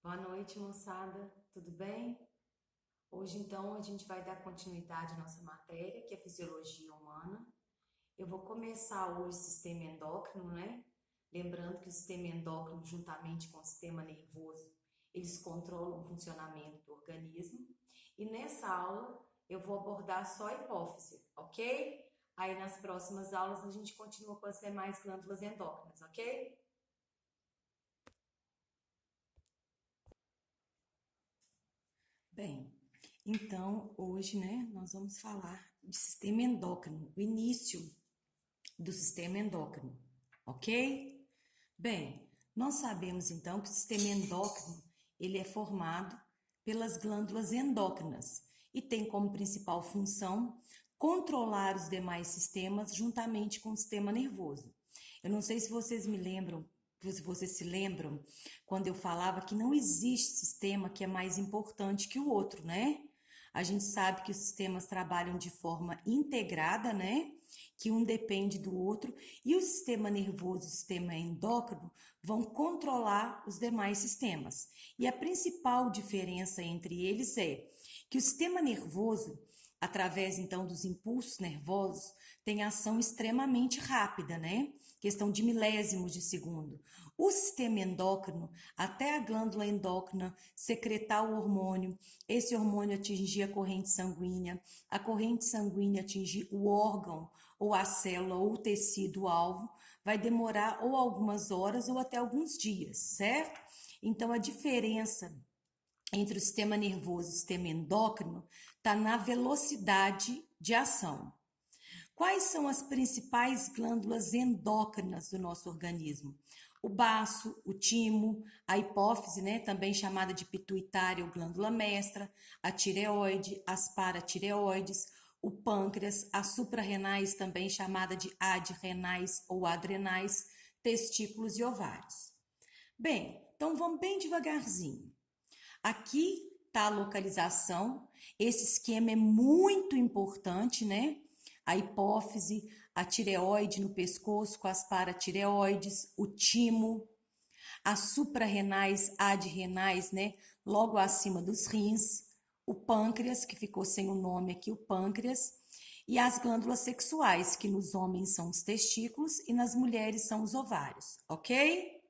Boa noite, moçada. Tudo bem? Hoje, então, a gente vai dar continuidade à nossa matéria, que é fisiologia humana. Eu vou começar hoje o sistema endócrino, né? Lembrando que o sistema endócrino, juntamente com o sistema nervoso, eles controlam o funcionamento do organismo. E nessa aula, eu vou abordar só a hipófise, ok? Aí, nas próximas aulas, a gente continua com as demais glândulas endócrinas, ok? Bem, então hoje, né, nós vamos falar de sistema endócrino, o início do sistema endócrino, ok? Bem, nós sabemos então que o sistema endócrino ele é formado pelas glândulas endócrinas e tem como principal função controlar os demais sistemas juntamente com o sistema nervoso. Eu não sei se vocês me lembram, se vocês se lembram, quando eu falava que não existe sistema que é mais importante que o outro, né? A gente sabe que os sistemas trabalham de forma integrada, né? Que um depende do outro, e o sistema nervoso e o sistema endócrino vão controlar os demais sistemas. E a principal diferença entre eles é que o sistema nervoso, através então dos impulsos nervosos, tem ação extremamente rápida, né? Questão de milésimos de segundo. O sistema endócrino, até a glândula endócrina secretar o hormônio, esse hormônio atingir a corrente sanguínea atingir o órgão, ou a célula, ou o tecido-alvo, vai demorar ou algumas horas ou até alguns dias, certo? Então, a diferença entre o sistema nervoso e o sistema endócrino está na velocidade de ação. Quais são as principais glândulas endócrinas do nosso organismo? O baço, o timo, a hipófise, né, também chamada de pituitária ou glândula mestra, a tireoide, as paratireoides, o pâncreas, as suprarrenais, também chamada de adrenais ou adrenais, testículos e ovários. Bem, então vamos bem devagarzinho. Aqui está a localização. Esse esquema é muito importante, né? A hipófise, a tireoide no pescoço com as paratireoides, o timo, as suprarrenais, adrenais, né? Logo acima dos rins, o pâncreas, que ficou sem o nome aqui, o pâncreas, e as glândulas sexuais, que nos homens são os testículos e nas mulheres são os ovários, ok?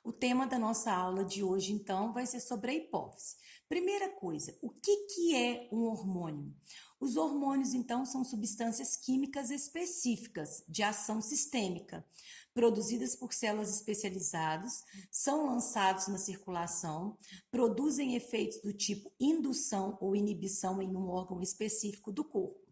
O tema da nossa aula de hoje, então, vai ser sobre a hipófise. Primeira coisa, o que é um hormônio? Os hormônios, então, são substâncias químicas específicas de ação sistêmica, produzidas por células especializadas, são lançados na circulação, produzem efeitos do tipo indução ou inibição em um órgão específico do corpo.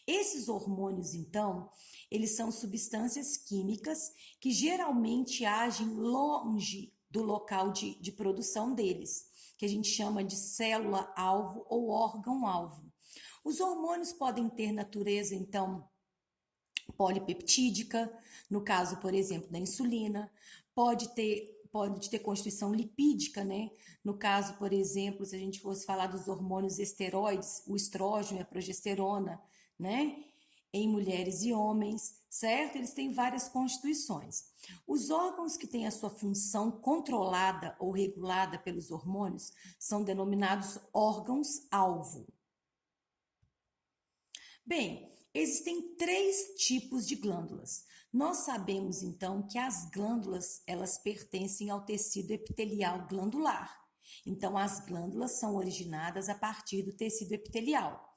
Esses hormônios, então, eles são substâncias químicas que geralmente agem longe do local de produção deles, que a gente chama de célula-alvo ou órgão-alvo. Os hormônios podem ter natureza, então, polipeptídica, no caso, por exemplo, da insulina, pode ter constituição lipídica, né? No caso, por exemplo, se a gente fosse falar dos hormônios esteroides, o estrógeno e a progesterona, né? Em mulheres e homens, certo? Eles têm várias constituições. Os órgãos que têm a sua função controlada ou regulada pelos hormônios são denominados órgãos-alvo. Bem, existem 3 tipos de glândulas. Nós sabemos então que as glândulas, elas pertencem ao tecido epitelial glandular. Então as glândulas são originadas a partir do tecido epitelial.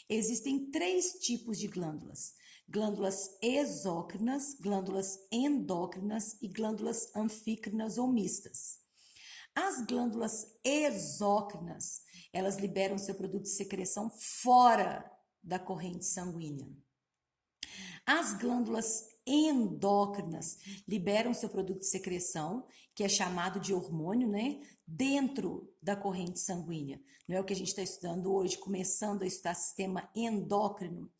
Existem 3 tipos de glândulas: glândulas exócrinas, glândulas endócrinas e glândulas anfícrinas ou mistas. As glândulas exócrinas, elas liberam seu produto de secreção fora da corrente sanguínea. As glândulas endócrinas liberam seu produto de secreção, que é chamado de hormônio, né? Dentro da corrente sanguínea. Não é o que a gente está estudando hoje, começando a estudar sistema endócrino.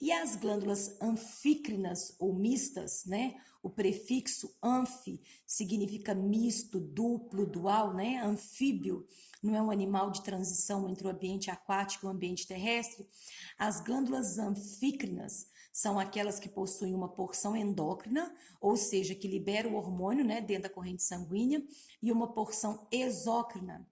E as glândulas anfícrinas ou mistas, né? O prefixo anfi significa misto, duplo, dual, né? Anfíbio não é um animal de transição entre o ambiente aquático e o ambiente terrestre. As glândulas anfícrinas são aquelas que possuem uma porção endócrina, ou seja, que libera o hormônio, né, dentro da corrente sanguínea, e uma porção exócrina.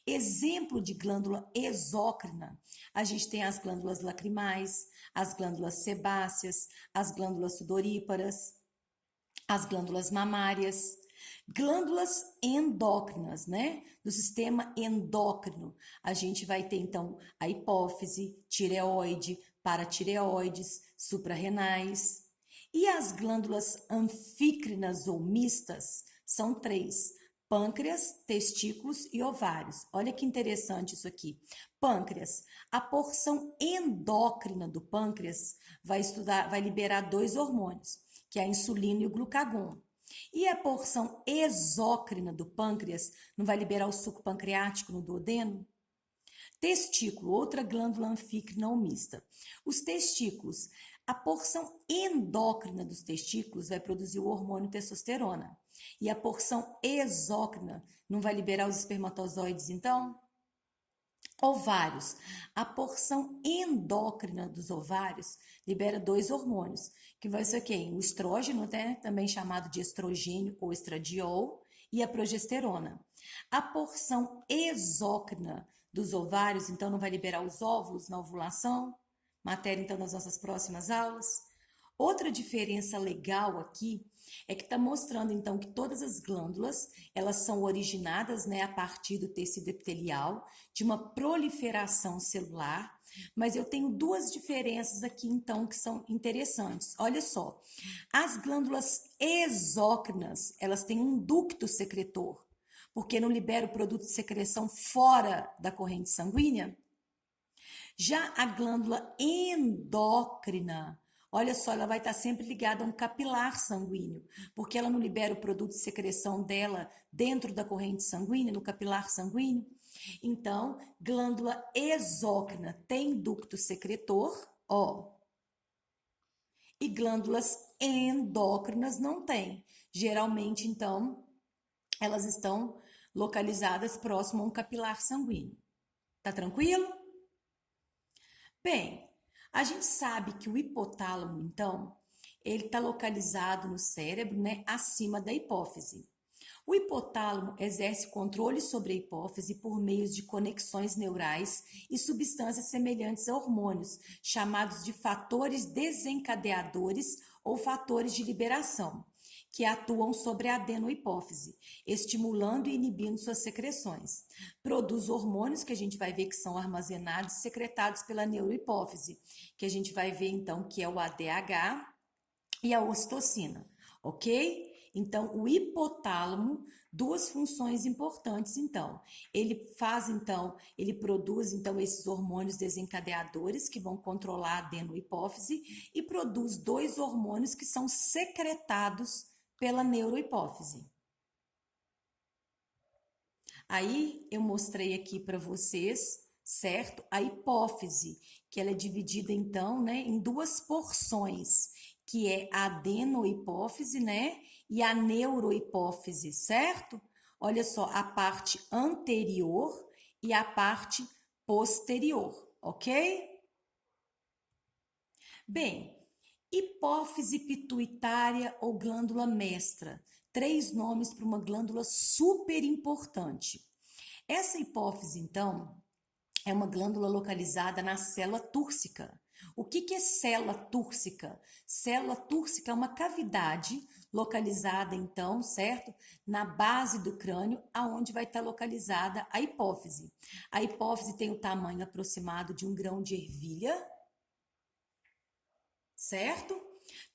Exemplo de glândula exócrina, a gente tem as glândulas lacrimais, as glândulas sebáceas, as glândulas sudoríparas, as glândulas mamárias, glândulas endócrinas, né? Do sistema endócrino, a gente vai ter então a hipófise, tireoide, paratireoides, suprarrenais. E as glândulas anfícrinas ou mistas são três: pâncreas, testículos e ovários. Olha que interessante isso aqui. Pâncreas, a porção endócrina do pâncreas vai liberar dois hormônios, que é a insulina e o glucagon. E a porção exócrina do pâncreas não vai liberar o suco pancreático no duodeno? Testículo, outra glândula anfícrina ou mista. Os testículos, a porção endócrina dos testículos vai produzir o hormônio testosterona. E a porção exócrina não vai liberar os espermatozoides, então? Ovários. A porção endócrina dos ovários libera dois hormônios, que vai ser quem? O estrógeno, né? Também chamado de estrogênio ou estradiol, e a progesterona. A porção exócrina dos ovários, então, não vai liberar os óvulos na ovulação, matéria, então, das nossas próximas aulas. Outra diferença legal aqui é que está mostrando, então, que todas as glândulas, elas são originadas, né, a partir do tecido epitelial, de uma proliferação celular, mas eu tenho duas diferenças aqui, então, que são interessantes. Olha só, as glândulas exócrinas, elas têm um ducto secretor, porque não libera o produto de secreção fora da corrente sanguínea. Já a glândula endócrina, olha só, ela vai estar sempre ligada a um capilar sanguíneo, porque ela não libera o produto de secreção dela dentro da corrente sanguínea, no capilar sanguíneo. Então, glândula exócrina tem ducto secretor, ó, e glândulas endócrinas não têm. Geralmente, então, elas estão localizadas próximo a um capilar sanguíneo. Tá tranquilo? Bem, a gente sabe que o hipotálamo, então, ele está localizado no cérebro, né, acima da hipófise. O hipotálamo exerce controle sobre a hipófise por meio de conexões neurais e substâncias semelhantes a hormônios, chamados de fatores desencadeadores ou fatores de liberação, que atuam sobre a adenohipófise, estimulando e inibindo suas secreções. Produz hormônios que a gente vai ver que são armazenados e secretados pela neurohipófise, que a gente vai ver então que é o ADH e a ocitocina, ok? Então, o hipotálamo, duas funções importantes, então. Ele produz, então, esses hormônios desencadeadores que vão controlar a adenohipófise e produz dois hormônios que são secretados pela neurohipófise. Aí, eu mostrei aqui para vocês, certo? A hipófise, que ela é dividida, então, né, em duas porções, que é a adenohipófise, né, e a neurohipófise, certo? Olha só, a parte anterior e a parte posterior, ok? Bem, hipófise pituitária ou glândula mestra, três nomes para uma glândula super importante. Essa hipófise, então, é uma glândula localizada na célula túrcica. O que é célula túrcica? Célula túrcica é uma cavidade localizada, então, certo? Na base do crânio, aonde vai estar localizada a hipófise. A hipófise tem o tamanho aproximado de um grão de ervilha, certo?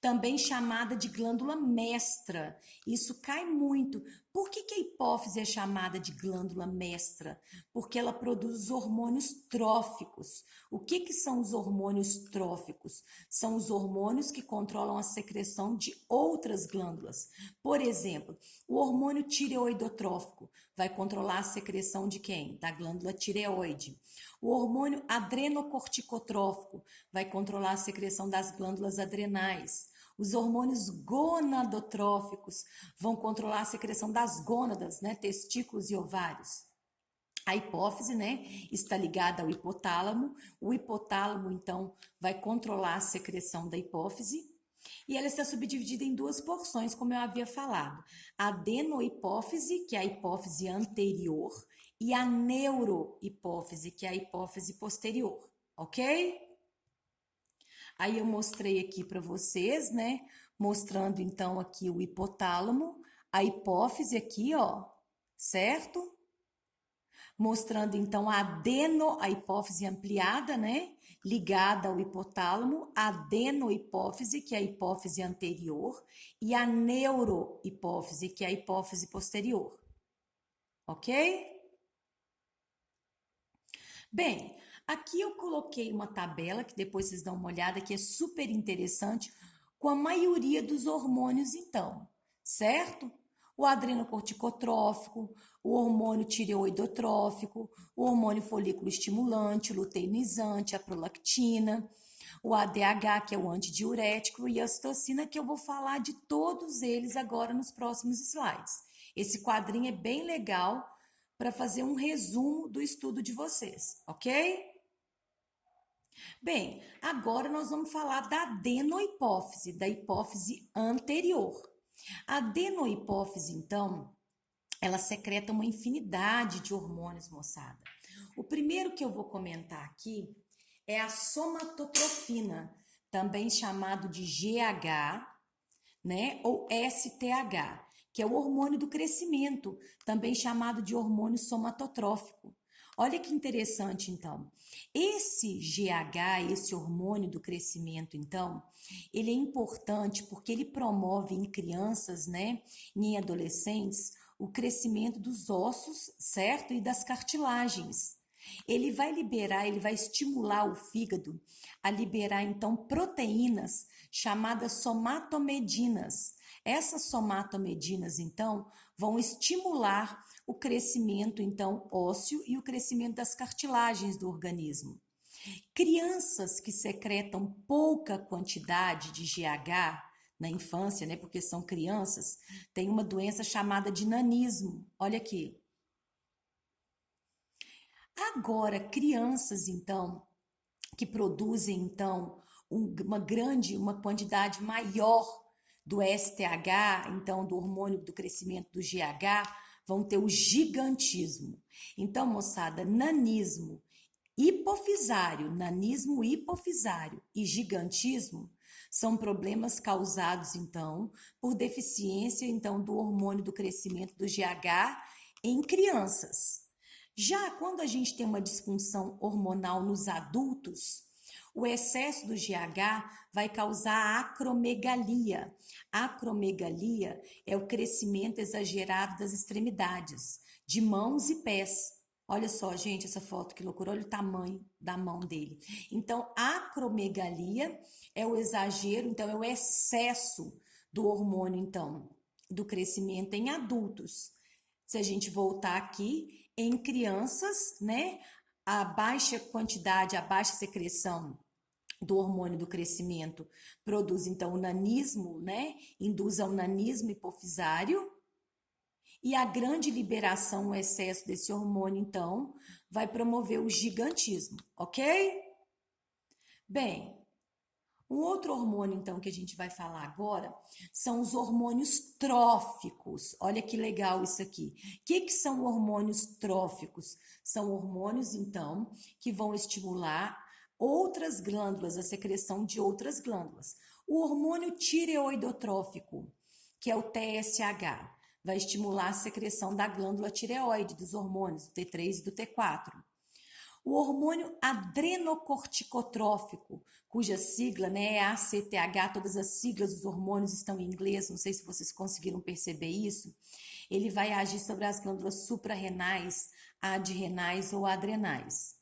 Também chamada de glândula mestra. Isso cai muito. Por que a hipófise é chamada de glândula mestra? Porque ela produz hormônios tróficos. O que são os hormônios tróficos? São os hormônios que controlam a secreção de outras glândulas. Por exemplo, o hormônio tireoidotrófico vai controlar a secreção de quem? Da glândula tireoide. O hormônio adrenocorticotrófico vai controlar a secreção das glândulas adrenais. Os hormônios gonadotróficos vão controlar a secreção das gônadas, né, testículos e ovários. A hipófise, né, está ligada ao hipotálamo. O hipotálamo, então, vai controlar a secreção da hipófise. E ela está subdividida em duas porções, como eu havia falado. A adenohipófise, que é a hipófise anterior, e a neurohipófise, que é a hipófise posterior, ok? Aí eu mostrei aqui para vocês, né? Mostrando então aqui o hipotálamo, a hipófise aqui, ó, certo? Mostrando então a hipófise ampliada, né? Ligada ao hipotálamo, a adenohipófise, que é a hipófise anterior, e a neurohipófise, que é a hipófise posterior. Ok? Bem, aqui eu coloquei uma tabela que depois vocês dão uma olhada, que é super interessante, com a maioria dos hormônios, então, certo? O adrenocorticotrófico, o hormônio tireoidotrófico, o hormônio folículo estimulante, o luteinizante, a prolactina, o ADH, que é o antidiurético, e a ocitocina, que eu vou falar de todos eles agora nos próximos slides. Esse quadrinho é bem legal para fazer um resumo do estudo de vocês, ok? Bem, agora nós vamos falar da adenohipófise, da hipófise anterior. A adenohipófise, então, ela secreta uma infinidade de hormônios, moçada. O primeiro que eu vou comentar aqui é a somatotrofina, também chamado de GH, né, ou STH, que é o hormônio do crescimento, também chamado de hormônio somatotrófico. Olha que interessante, então. Esse GH, esse hormônio do crescimento, então, ele é importante porque ele promove em crianças, né, em adolescentes, o crescimento dos ossos, certo? E das cartilagens. Ele vai liberar, ele vai estimular o fígado a liberar, então, proteínas chamadas somatomedinas. Essas somatomedinas, então, vão estimular o crescimento, então, ósseo e o crescimento das cartilagens do organismo. Crianças que secretam pouca quantidade de GH na infância, né, porque são crianças, têm uma doença chamada de nanismo. Olha aqui. Agora, crianças, então, que produzem, então, uma quantidade maior do STH, então, do hormônio do crescimento do GH, vão ter o gigantismo. Então, moçada, nanismo hipofisário e gigantismo são problemas causados, então, por deficiência, então, do hormônio do crescimento do GH em crianças. Já quando a gente tem uma disfunção hormonal nos adultos, o excesso do GH vai causar acromegalia. A acromegalia é o crescimento exagerado das extremidades, de mãos e pés. Olha só, gente, essa foto, que loucura, olha o tamanho da mão dele. Então, a acromegalia é o exagero, então, é o excesso do hormônio, então, do crescimento em adultos. Se a gente voltar aqui, em crianças, né, a baixa quantidade, a baixa secreção do hormônio do crescimento produz, então, o nanismo, né, induz ao nanismo hipofisário, e a grande liberação, o excesso desse hormônio, então, vai promover o gigantismo, ok? Bem, um outro hormônio, então, que a gente vai falar agora são os hormônios tróficos. Olha que legal isso aqui. O que são hormônios tróficos? São hormônios, então, que vão estimular outras glândulas, a secreção de outras glândulas. O hormônio tireoidotrófico, que é o TSH, vai estimular a secreção da glândula tireoide, dos hormônios, do T3 e do T4. O hormônio adrenocorticotrófico, cuja sigla, né, é ACTH, todas as siglas dos hormônios estão em inglês, não sei se vocês conseguiram perceber isso. Ele vai agir sobre as glândulas suprarrenais, adrenais ou adrenais.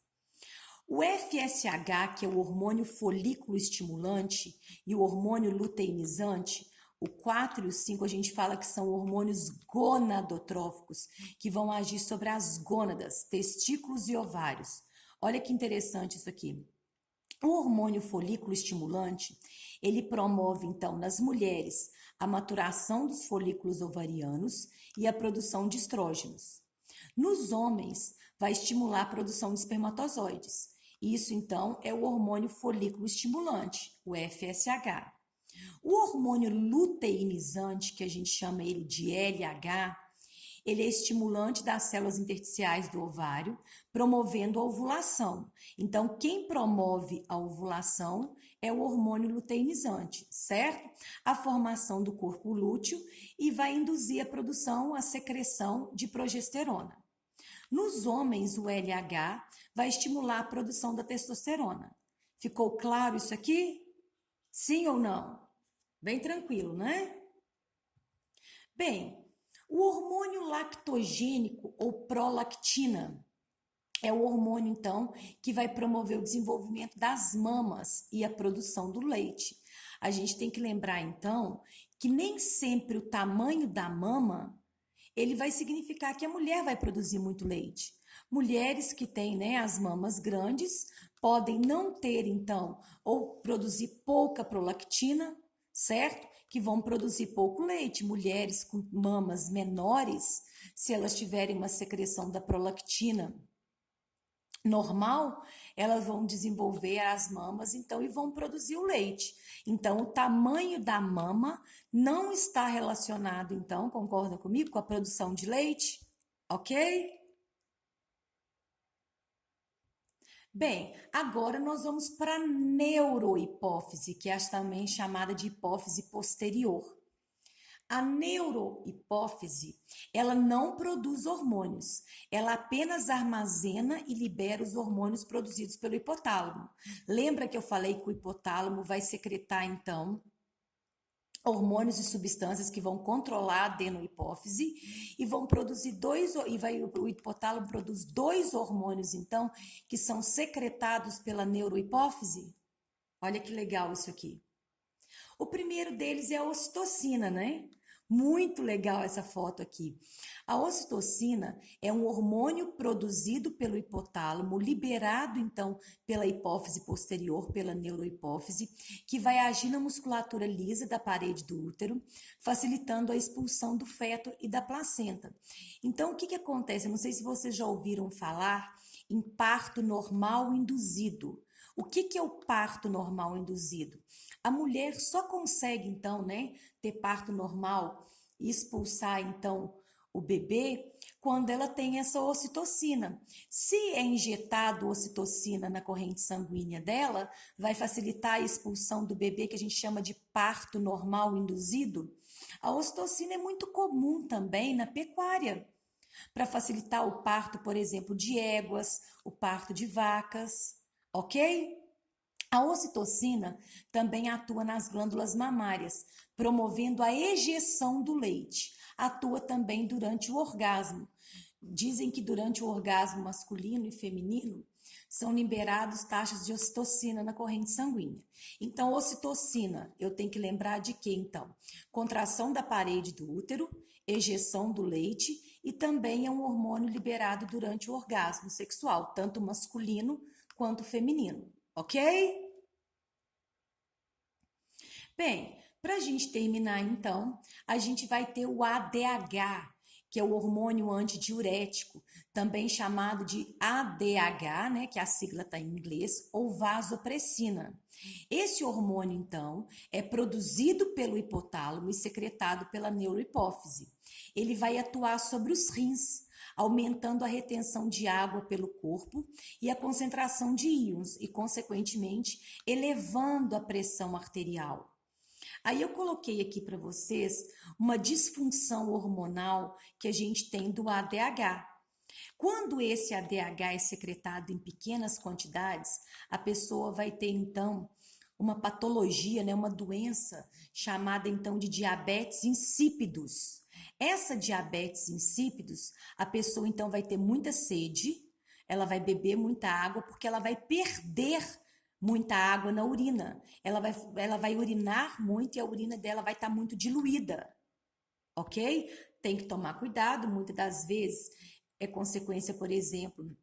O FSH, que é o hormônio folículo estimulante, e o hormônio luteinizante, o 4 e o 5 a gente fala que são hormônios gonadotróficos, que vão agir sobre as gônadas, testículos e ovários. Olha que interessante isso aqui. O hormônio folículo estimulante, ele promove, então, nas mulheres, a maturação dos folículos ovarianos e a produção de estrógenos. Nos homens, vai estimular a produção de espermatozoides. Isso, então, é o hormônio folículo estimulante, o FSH. O hormônio luteinizante, que a gente chama ele de LH, ele é estimulante das células intersticiais do ovário, promovendo a ovulação. Então, quem promove a ovulação é o hormônio luteinizante, certo? A formação do corpo lúteo e vai induzir a produção, a secreção de progesterona. Nos homens, o LH vai estimular a produção da testosterona. Ficou claro isso aqui? Sim ou não? Bem tranquilo, né? Bem, o hormônio lactogênico ou prolactina é o hormônio, então, que vai promover o desenvolvimento das mamas e a produção do leite. A gente tem que lembrar, então, que nem sempre o tamanho da mama ele vai significar que a mulher vai produzir muito leite. Mulheres que têm, né, as mamas grandes podem não ter, então, ou produzir pouca prolactina, certo? Que vão produzir pouco leite. Mulheres com mamas menores, se elas tiverem uma secreção da prolactina normal, elas vão desenvolver as mamas, então, e vão produzir o leite. Então, o tamanho da mama não está relacionado, então, concorda comigo, com a produção de leite? Ok? Bem, agora nós vamos para a neurohipófise, que é também chamada de hipófise posterior. A neurohipófise, ela não produz hormônios, ela apenas armazena e libera os hormônios produzidos pelo hipotálamo. Lembra que eu falei que o hipotálamo vai secretar, então, hormônios e substâncias que vão controlar a adenohipófise e vão produzir o hipotálamo produz dois hormônios, então, que são secretados pela neurohipófise? Olha que legal isso aqui. O primeiro deles é a ocitocina, né? Muito legal essa foto aqui. A ocitocina é um hormônio produzido pelo hipotálamo, liberado então pela hipófise posterior, pela neurohipófise, que vai agir na musculatura lisa da parede do útero, facilitando a expulsão do feto e da placenta. Então, o que que acontece? Eu não sei se vocês já ouviram falar em parto normal induzido. O que que é o parto normal induzido? A mulher só consegue, então, né, ter parto normal e expulsar, então, o bebê quando ela tem essa ocitocina. Se é injetado ocitocina na corrente sanguínea dela, vai facilitar a expulsão do bebê, que a gente chama de parto normal induzido. A ocitocina é muito comum também na pecuária, para facilitar o parto, por exemplo, de éguas, o parto de vacas, ok? A ocitocina também atua nas glândulas mamárias, promovendo a ejeção do leite. Atua também durante o orgasmo. Dizem que durante o orgasmo masculino e feminino são liberados taxas de ocitocina na corrente sanguínea. Então, ocitocina, eu tenho que lembrar de quê, então? Contração da parede do útero, ejeção do leite e também é um hormônio liberado durante o orgasmo sexual, tanto masculino quanto feminino, ok? Bem, para a gente terminar então, a gente vai ter o ADH, que é o hormônio antidiurético, também chamado de ADH, né, que a sigla está em inglês, ou vasopressina. Esse hormônio, então, é produzido pelo hipotálamo e secretado pela neurohipófise. Ele vai atuar sobre os rins, aumentando a retenção de água pelo corpo e a concentração de íons e, consequentemente, elevando a pressão arterial. Aí eu coloquei aqui para vocês uma disfunção hormonal que a gente tem do ADH. Quando esse ADH é secretado em pequenas quantidades, a pessoa vai ter então uma patologia, né, uma doença chamada então de diabetes insípidos. Essa diabetes insípidos, a pessoa então vai ter muita sede, ela vai beber muita água porque ela vai perder muita água na urina. Ela vai urinar muito e a urina dela vai estar muito diluída, ok? Tem que tomar cuidado, muitas das vezes é consequência, por exemplo,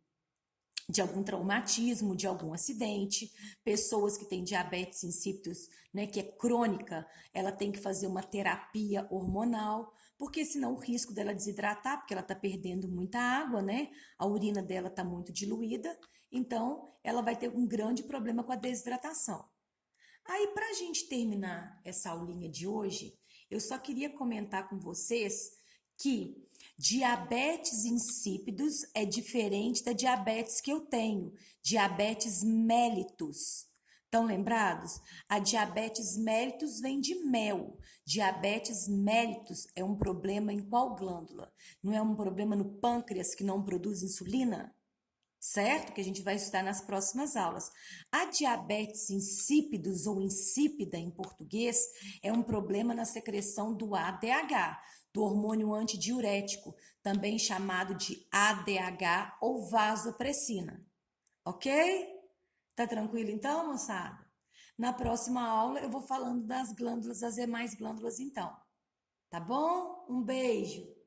de algum traumatismo, de algum acidente. Pessoas que têm diabetes insípidos, né, que é crônica, ela tem que fazer uma terapia hormonal, porque senão o risco dela desidratar, porque ela está perdendo muita água, né? A urina dela está muito diluída, então ela vai ter um grande problema com a desidratação. Aí, para a gente terminar essa aulinha de hoje, eu só queria comentar com vocês que diabetes insípidos é diferente da diabetes que eu tenho, diabetes mellitus. Estão lembrados? A diabetes mellitus vem de mel. Diabetes mellitus é um problema em qual glândula? Não é um problema no pâncreas que não produz insulina? Certo? Que a gente vai estudar nas próximas aulas. A diabetes insípidos ou insípida em português é um problema na secreção do ADH, do hormônio antidiurético, também chamado de ADH ou vasopressina. Ok? Tá tranquilo então, moçada? Na próxima aula eu vou falando das glândulas, das demais glândulas então. Tá bom? Um beijo!